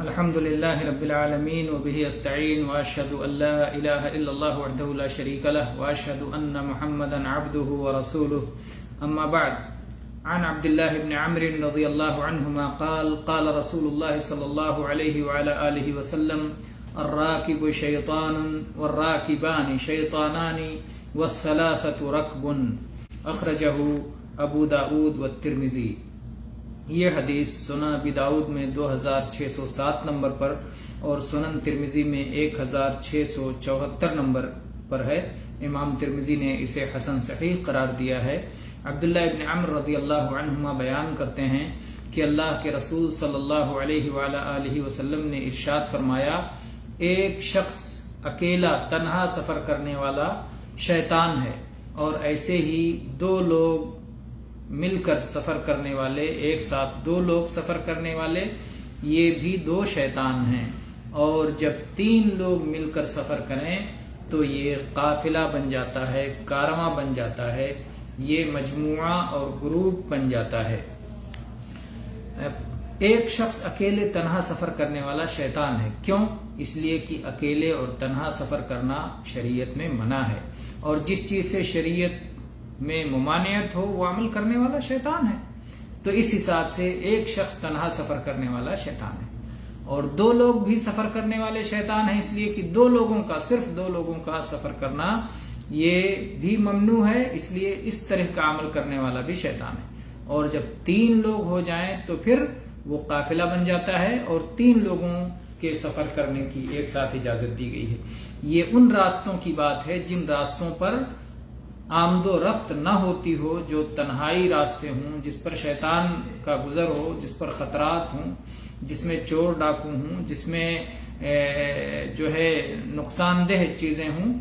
الحمد لله رب العالمين وبه استعين واشهد ان لا اله الا الله وحده لا شريك له واشهد ان محمدا عبده ورسوله اما بعد. عن عبد الله بن عمرو رضي الله عنهما قال قال رسول الله صلى الله عليه وعلى اله وسلم الراكب شيطان والراكبان شيطانان والثلاثة ركب اخرجہ ابو داود والترمذی. یہ حدیث سنن ابی داؤد میں 2607 نمبر پر اور سنن ترمذی میں 1674 نمبر پر ہے. امام ترمذی نے اسے حسن صحیح قرار دیا ہے. عبداللہ ابن عمر رضی اللہ عنہما بیان کرتے ہیں کہ اللہ کے رسول صلی اللہ علیہ وآلہ وسلم نے ارشاد فرمایا، ایک شخص اکیلا تنہا سفر کرنے والا شیطان ہے، اور ایسے ہی دو لوگ مل کر سفر کرنے والے، ایک ساتھ دو لوگ سفر کرنے والے، یہ بھی دو شیطان ہیں. اور جب تین لوگ مل کر سفر کریں تو یہ قافلہ بن جاتا ہے، کارواں بن جاتا ہے، یہ مجموعہ اور گروپ بن جاتا ہے. ایک شخص اکیلے تنہا سفر کرنے والا شیطان ہے. کیوں؟ اس لیے کہ اکیلے اور تنہا سفر کرنا شریعت میں منع ہے، اور جس چیز سے شریعت میں ممانعت ہو وہ عمل کرنے والا شیطان ہے. تو اس حساب سے ایک شخص تنہا سفر کرنے والا شیطان ہے، اور دو لوگ بھی سفر کرنے والے شیطان ہیں، اس لیے کہ صرف دو لوگوں کا سفر کرنا یہ بھی ممنوع ہے، اس لیے اس طرح کا عمل کرنے والا بھی شیطان ہے. اور جب تین لوگ ہو جائیں تو پھر وہ قافلہ بن جاتا ہے، اور تین لوگوں کے سفر کرنے کی ایک ساتھ اجازت دی گئی ہے. یہ ان راستوں کی بات ہے جن راستوں پر آمد و رفت نہ ہوتی ہو، جو تنہائی راستے ہوں، جس پر شیطان کا گزر ہو، جس پر خطرات ہوں، جس میں چور ڈاکو ہوں، جس میں جو ہے نقصان دہ چیزیں ہوں.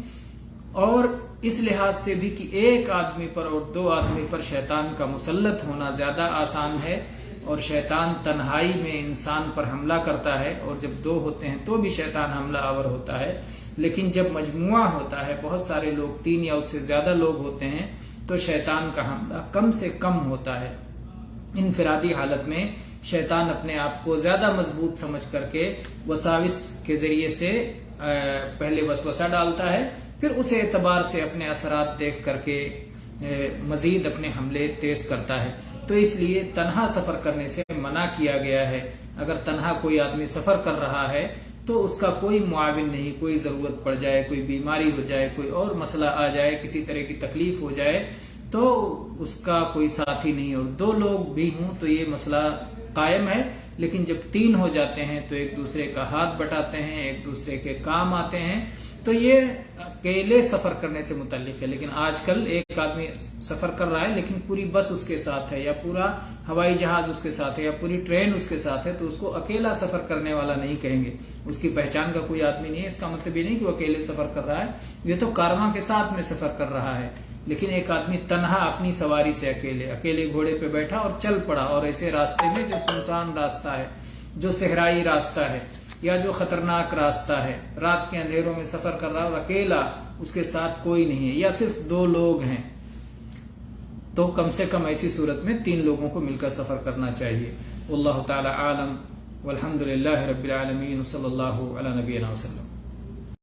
اور اس لحاظ سے بھی کہ ایک آدمی پر اور دو آدمی پر شیطان کا مسلط ہونا زیادہ آسان ہے، اور شیطان تنہائی میں انسان پر حملہ کرتا ہے، اور جب دو ہوتے ہیں تو بھی شیطان حملہ آور ہوتا ہے. لیکن جب مجموعہ ہوتا ہے، بہت سارے لوگ، تین یا اس سے زیادہ لوگ ہوتے ہیں، تو شیطان کا حملہ کم سے کم ہوتا ہے. انفرادی حالت میں شیطان اپنے آپ کو زیادہ مضبوط سمجھ کر کے وساوس کے ذریعے سے پہلے وسوسہ ڈالتا ہے، پھر اس اعتبار سے اپنے اثرات دیکھ کر کے مزید اپنے حملے تیز کرتا ہے. تو اس لیے تنہا سفر کرنے سے منع کیا گیا ہے. اگر تنہا کوئی آدمی سفر کر رہا ہے تو اس کا کوئی معاون نہیں، کوئی ضرورت پڑ جائے، کوئی بیماری ہو جائے، کوئی اور مسئلہ آ جائے، کسی طرح کی تکلیف ہو جائے تو اس کا کوئی ساتھی نہیں. اور دو لوگ بھی ہوں تو یہ مسئلہ قائم ہے. لیکن جب تین ہو جاتے ہیں تو ایک دوسرے کا ہاتھ بٹاتے ہیں، ایک دوسرے کے کام آتے ہیں. تو یہ اکیلے سفر کرنے سے متعلق ہے. لیکن آج کل ایک آدمی سفر کر رہا ہے لیکن پوری بس اس کے ساتھ ہے، یا پورا ہوائی جہاز اس کے ساتھ ہے، یا پوری ٹرین اس کے ساتھ ہے، تو اس کو اکیلا سفر کرنے والا نہیں کہیں گے. اس کی پہچان کا کوئی آدمی نہیں ہے. اس کا مطلب یہ نہیں کہ وہ اکیلے سفر کر رہا ہے، یہ تو کارواں کے ساتھ میں سفر کر رہا ہے. لیکن ایک آدمی تنہا اپنی سواری سے اکیلے گھوڑے پہ بیٹھا اور چل پڑا، اور ایسے راستے میں جو سنسان راستہ ہے، جو صحرائی راستہ ہے، یا جو خطرناک راستہ ہے، رات کے اندھیروں میں سفر کر رہا اور اکیلا، اس کے ساتھ کوئی نہیں ہے، یا صرف دو لوگ ہیں، تو کم سے کم ایسی صورت میں تین لوگوں کو مل کر سفر کرنا چاہیے. واللہ تعالی عالم، والحمد للہ رب العالمین، صلی اللہ علی نبینا وسلم.